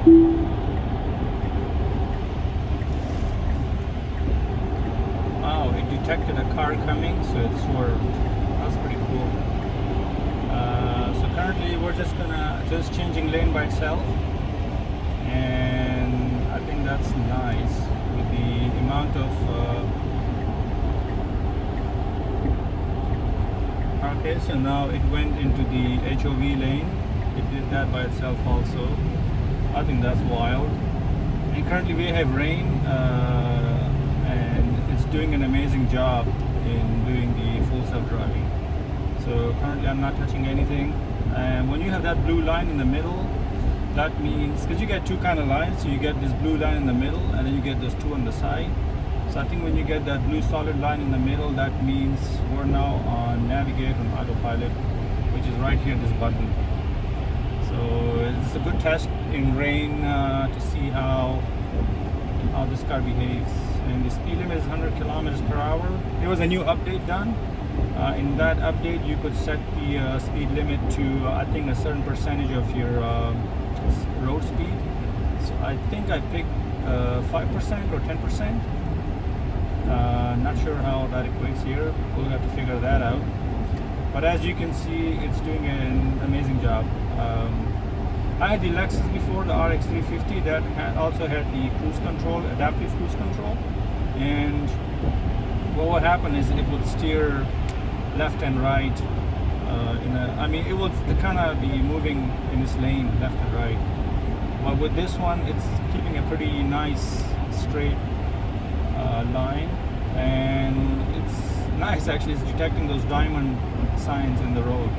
Wow, it detected a car coming, so it swerved. That's pretty cool. So currently we're just changing lane by itself, and I think that's nice with the amount of okay, so now it went into the HOV lane. It did that by itself also. I think that's wild. And currently we have rain, and it's doing an amazing job in doing the full self-driving. So currently I'm not touching anything. And when you have that blue line in the middle, that means, because you get two kind of lines, so you get this blue line in the middle and then you get those two on the side. So I think when you get that blue solid line in the middle, that means we're now on navigate on autopilot, which is right here, this button. So it's a good test in rain to see how this car behaves. And the speed limit is 100 kilometers per hour. There was a new update done. In that update, you could set the speed limit to I think a certain percentage of your road speed. So I think I picked 5% or 10%. Not sure how that equates here. We'll have to figure that out. But as you can see, it's doing an amazing job. I had the Lexus before, the RX 350, that also had the cruise control, adaptive cruise control. And what would happen is it would steer left and right. It would kind of be moving in this lane, left and right. But with this one, it's keeping a pretty nice straight line, and it's nice actually. It's detecting those diamond signs in the road.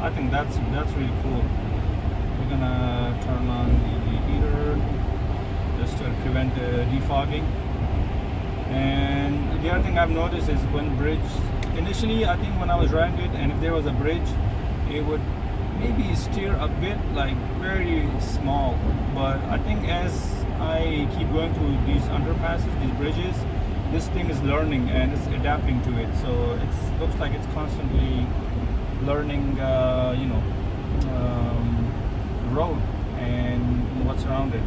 I think that's really cool. We're gonna turn on the heater just to prevent defogging. And the other thing I've noticed is when initially I think when I was driving it, and if there was a bridge, it would maybe steer a bit, like very small. But I think as I keep going through these underpasses, these bridges, this thing is learning and it's adapting to it. So it looks like it's constantly learning, the road and what's around it.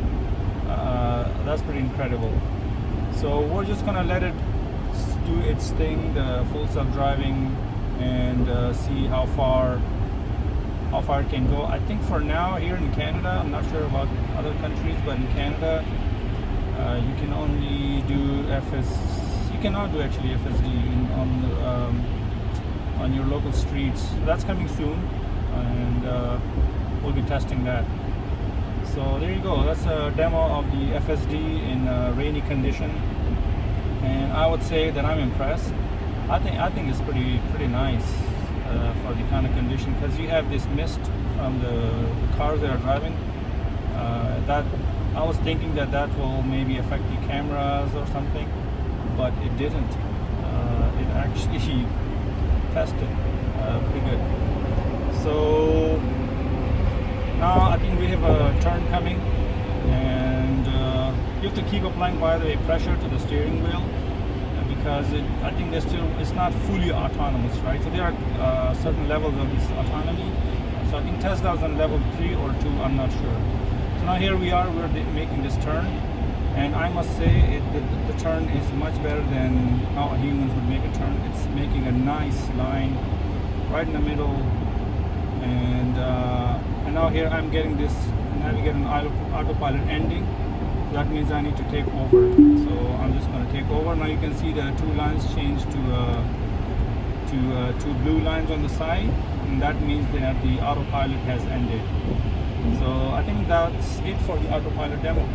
That's pretty incredible. So we're just gonna let it do its thing, the full self-driving, and see how far it can go. I think for now here in Canada, I'm not sure about other countries, but in Canada you can only do you cannot do actually FSD on your local streets. So that's coming soon, and we'll be testing that. So there you go. That's a demo of the FSD in rainy condition, and I would say that I'm impressed. I think it's pretty nice for the kind of condition, because you have this mist from the cars that are driving. That I was thinking that will maybe affect the cameras or something, but it didn't. It actually tested pretty good. So now I think we have a turn coming, and you have to keep applying, by the way, pressure to the steering wheel, because I think it's not fully autonomous, right? So there are certain levels of this autonomy. So I think Tesla's on level 3 or 2, I'm not sure. So now here we are, we're making this turn, and I must say the turn is much better than how humans would make a turn. It's making a nice line right in the middle, and now here I'm getting this navigate on autopilot ending. That means I need to take over. So I'm just going to take over. Now you can see the two lines change to two blue lines on the side, and that means that the autopilot has ended. So I think that's it for the autopilot demo.